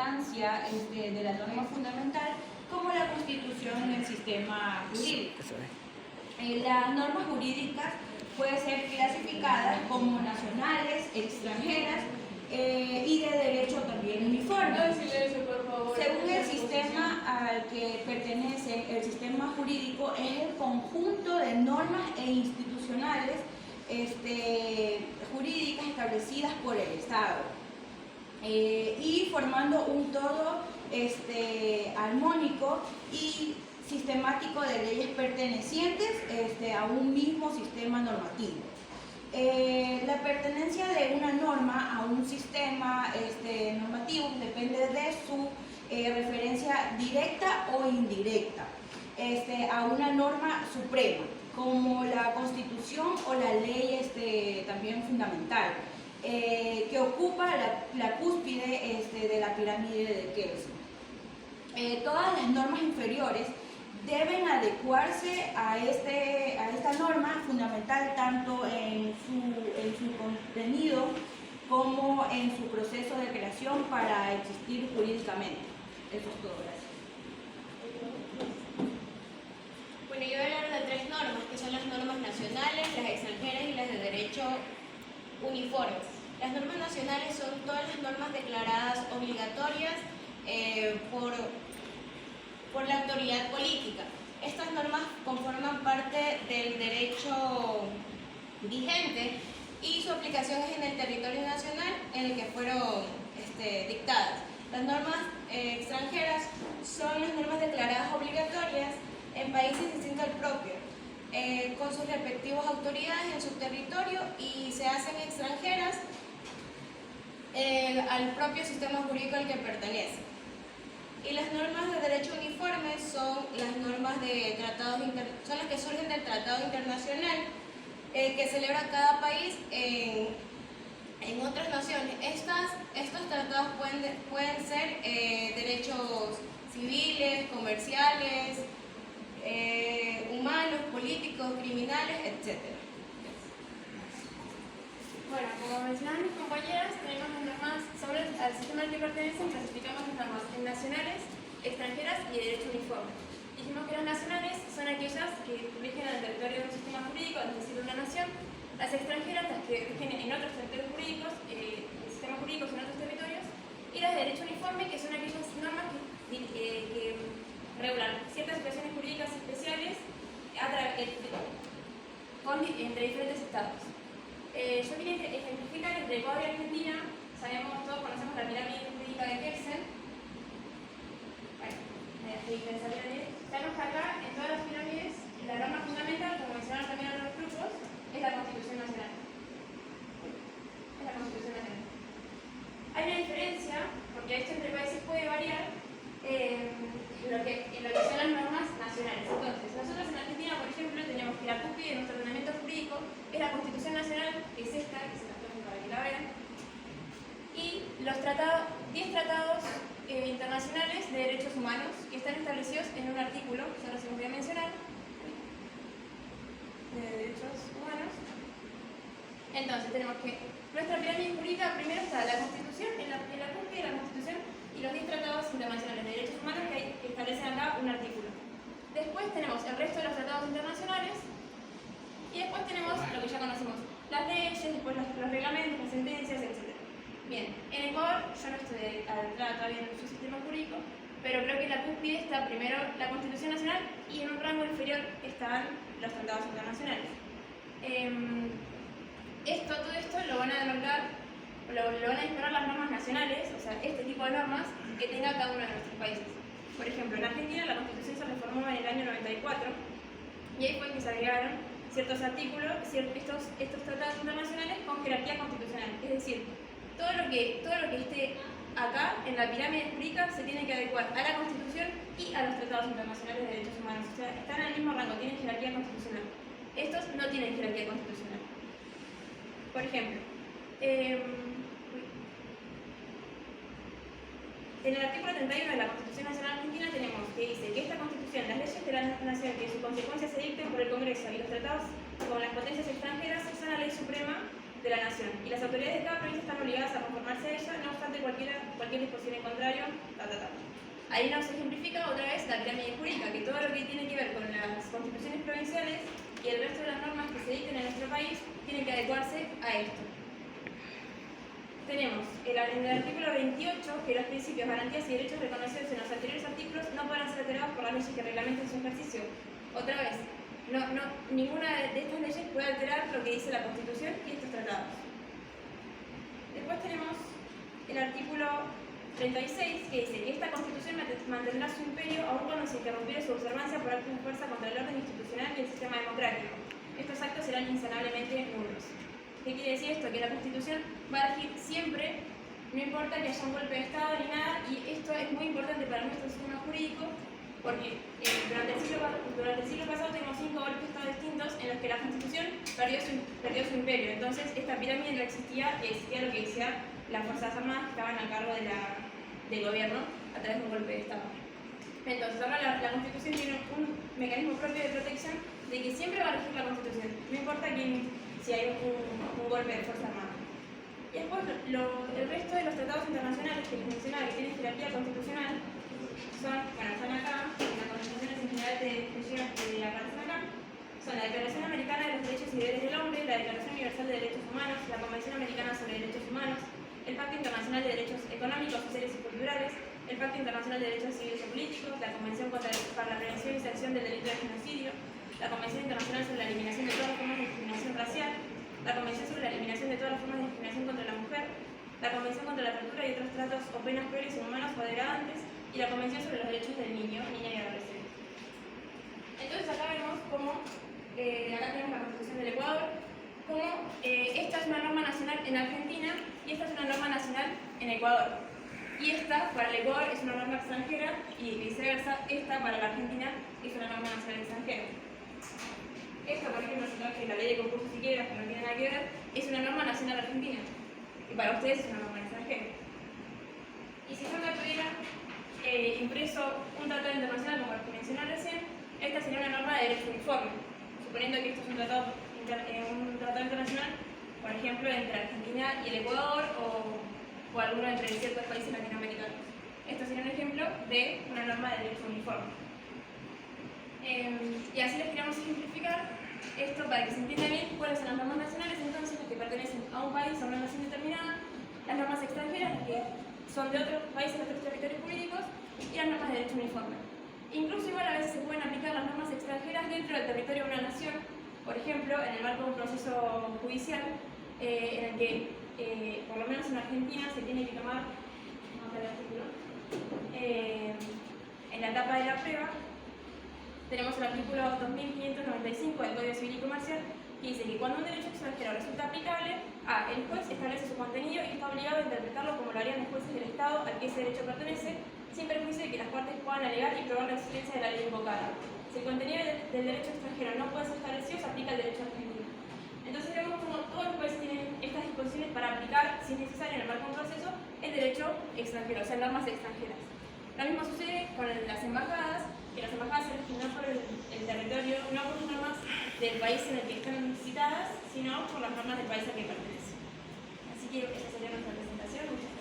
importancia de la norma fundamental como la Constitución en el sistema jurídico. Las normas jurídicas pueden ser clasificadas como nacionales, extranjeras y de derecho también uniforme. Según el sistema al que pertenece el sistema jurídico, es el conjunto de normas e institucionales jurídicas establecidas por el Estado y formando un todo armónico y sistemático de leyes pertenecientes a un mismo sistema normativo. La pertenencia de una norma a un sistema normativo depende de su referencia directa o indirecta a una norma suprema, como la Constitución o la ley también fundamental, que ocupa la cúspide de la pirámide de Kelsen. Todas las normas inferiores deben adecuarse a esta norma fundamental tanto en su contenido como en su proceso de creación para existir jurídicamente. Eso es todo, gracias. Bueno, yo voy a hablar de 3 normas, que son las normas nacionales, las extranjeras y las de derecho uniformes. Las normas nacionales son todas las normas declaradas obligatorias por la autoridad política. Estas normas conforman parte del derecho vigente y su aplicación es en el territorio nacional en el que fueron dictadas. Las normas extranjeras son las normas declaradas obligatorias en países distintos al propio, con sus respectivas autoridades en su territorio y se hacen extranjeras al propio sistema jurídico al que pertenece. Y las normas de derecho uniforme son las normas de tratados son las que surgen del tratado internacional que celebra cada país en otras naciones. Estos tratados pueden ser derechos civiles, comerciales, humanos, políticos, criminales, etc. Bueno, como mencionaban mis compañeras, tenemos las normas sobre el sistema al que pertenecen, clasificamos las normas en nacionales, extranjeras y de derecho uniforme. Dijimos que las nacionales son aquellas que rigen el territorio de un sistema jurídico, es decir, de una nación. Las extranjeras, las que rigen en otros territorios jurídicos, sistemas jurídicos en otros territorios. Y las de derecho uniforme, que son aquellas normas que regulan ciertas situaciones jurídicas especiales entre diferentes estados. Yo quería ejemplificar entre Ecuador y Argentina. Todos conocemos la pirámide jurídica de Kelsen. Bueno, esa pirámide. Sabemos que acá, en todas las pirámides, la norma fundamental, como mencionaron también otros grupos, es la Constitución Nacional. Es la Constitución Nacional. Hay una diferencia, porque esto entre países puede variar, en lo que son las normas nacionales. Entonces, nosotros en Argentina, por ejemplo, tenemos que la cúspide de nuestro ordenamiento jurídico es la Constitución Nacional, que es esta, que se las pongo para que la vean, y los 10 tratados internacionales de derechos humanos que están establecidos en un artículo, que ahora se los voy a mencionar, de derechos humanos. Entonces, tenemos que nuestra pirámide jurídica, primero está la Constitución, en la cúspide de la Constitución, y los 10 tratados internacionales de derechos humanos que establecen acá un artículo. Después tenemos el resto de los tratados internacionales y después tenemos lo que ya conocemos, las leyes, después los reglamentos, las sentencias, etc. Bien, en Ecuador yo no estoy adentrada todavía en su sistema jurídico, pero creo que en la cúspide está primero la Constitución Nacional y en un rango inferior están los tratados internacionales. Todo esto lo van a demarcar, lo van a disponer las normas nacionales, o sea, este tipo de normas que tenga cada uno de nuestros países. Por ejemplo, en Argentina la Constitución se reformó en el año 94 y ahí fue que se agregaron ciertos artículos, estos tratados internacionales con jerarquía constitucional. Es decir, todo lo que esté acá en la pirámide jurídica se tiene que adecuar a la Constitución y a los tratados internacionales de derechos humanos. O sea, están en el mismo rango, tienen jerarquía constitucional. Estos no tienen jerarquía constitucional. Por ejemplo, en el artículo 31 de la Constitución Nacional Argentina tenemos que dice que esta Constitución, las leyes de la nación que en su consecuencia se dicten por el Congreso y los tratados con las potencias extranjeras son la ley suprema de la nación y las autoridades de cada provincia están obligadas a conformarse a ella, no obstante cualquiera cualquier disposición en contrario, Ahí nos ejemplifica otra vez la pirámide jurídica, que todo lo que tiene que ver con las constituciones provinciales y el resto de las normas que se dicten en nuestro país tienen que adecuarse a esto. Tenemos en el artículo 28 que los principios, garantías y derechos reconocidos en los anteriores artículos no podrán ser alterados por las leyes que reglamenten su ejercicio. Otra vez, ninguna de estas leyes puede alterar lo que dice la Constitución y estos tratados. Después tenemos el artículo 36, que dice que esta Constitución mantendrá su imperio aun cuando se interrumpiera su observancia por actos de fuerza contra el orden institucional y el sistema democrático. Estos actos serán insanablemente nulos. ¿Qué quiere decir esto? Que la Constitución va a regir siempre, no importa que haya un golpe de Estado ni nada, y esto es muy importante para nuestro sistema jurídico, porque durante el siglo pasado tenemos 5 golpes de Estado distintos en los que la Constitución perdió su imperio. Entonces, esta pirámide no existía, y existía lo que decía las Fuerzas Armadas que estaban a cargo del gobierno a través de un golpe de Estado. Entonces, ahora la Constitución tiene un mecanismo propio de protección de que siempre va a regir la Constitución, no importa si hay un golpe de Fuerza Armada. Y después, el resto de los tratados internacionales que les mencionaba que tienen jerarquía constitucional están acá, en las constituciones en general de la aparecen acá, son la Declaración Americana de los Derechos y Deberes del Hombre, la Declaración Universal de Derechos Humanos, la Convención Americana sobre Derechos Humanos, el Pacto Internacional de Derechos Económicos, Sociales y Culturales, el Pacto Internacional de Derechos Civiles y Políticos, la Convención para la Prevención y Sanción del Delito de Genocidio, la Convención Internacional sobre la Eliminación de todas las formas de discriminación racial, la Convención sobre la Eliminación de todas las formas de discriminación contra la mujer, la Convención contra la tortura y otros tratos o penas crueles, inhumanos o degradantes, y la Convención sobre los Derechos del Niño, Niña y Adolescente. Entonces acá vemos cómo, acá tenemos la Constitución del Ecuador, cómo esta es una norma nacional en Argentina y esta es una norma nacional en Ecuador. Y esta para el Ecuador es una norma extranjera y viceversa, esta para la Argentina es una norma nacional extranjera. Esta, por ejemplo, que la ley de concursos y quiebras, que no tiene nada que ver, es una norma nacional argentina y para ustedes es una norma extranjera. Y si yo me tuviera impreso un tratado internacional como el que mencioné recién, esta sería una norma de derecho uniforme, suponiendo que esto es un tratado internacional, por ejemplo, entre Argentina y el Ecuador o alguno entre ciertos países latinoamericanos. Esto sería un ejemplo de una norma de derecho uniforme. Y así les queremos ejemplificar esto para que se entienda bien cuáles son las normas nacionales, entonces las que pertenecen a un país, a una nación determinada, las normas extranjeras, las que son de otros países, de otros territorios jurídicos, y las normas de derecho uniforme. Incluso igual a veces se pueden aplicar las normas extranjeras dentro del territorio de una nación, por ejemplo, en el marco de un proceso judicial, en el que, por lo menos en Argentina, se tiene que tomar, en la etapa de la prueba, tenemos el artículo 2595 del Código Civil y Comercial, que dice que cuando un derecho extranjero resulta aplicable, el juez establece su contenido y está obligado a interpretarlo como lo harían los jueces del Estado al que ese derecho pertenece, sin perjuicio de que las partes puedan alegar y probar la existencia de la ley invocada. Si el contenido del derecho extranjero no puede ser establecido, se aplica el derecho argentino. Entonces vemos como todos los países tienen estas disposiciones para aplicar, si es necesario, en el marco de un proceso, el derecho extranjero, o sea, normas extranjeras. Lo mismo sucede con las embajadas, que las embajadas se rigen no por el territorio, no por las normas del país en el que están citadas, sino por las normas del país al que pertenecen. Así que esa sería nuestra presentación.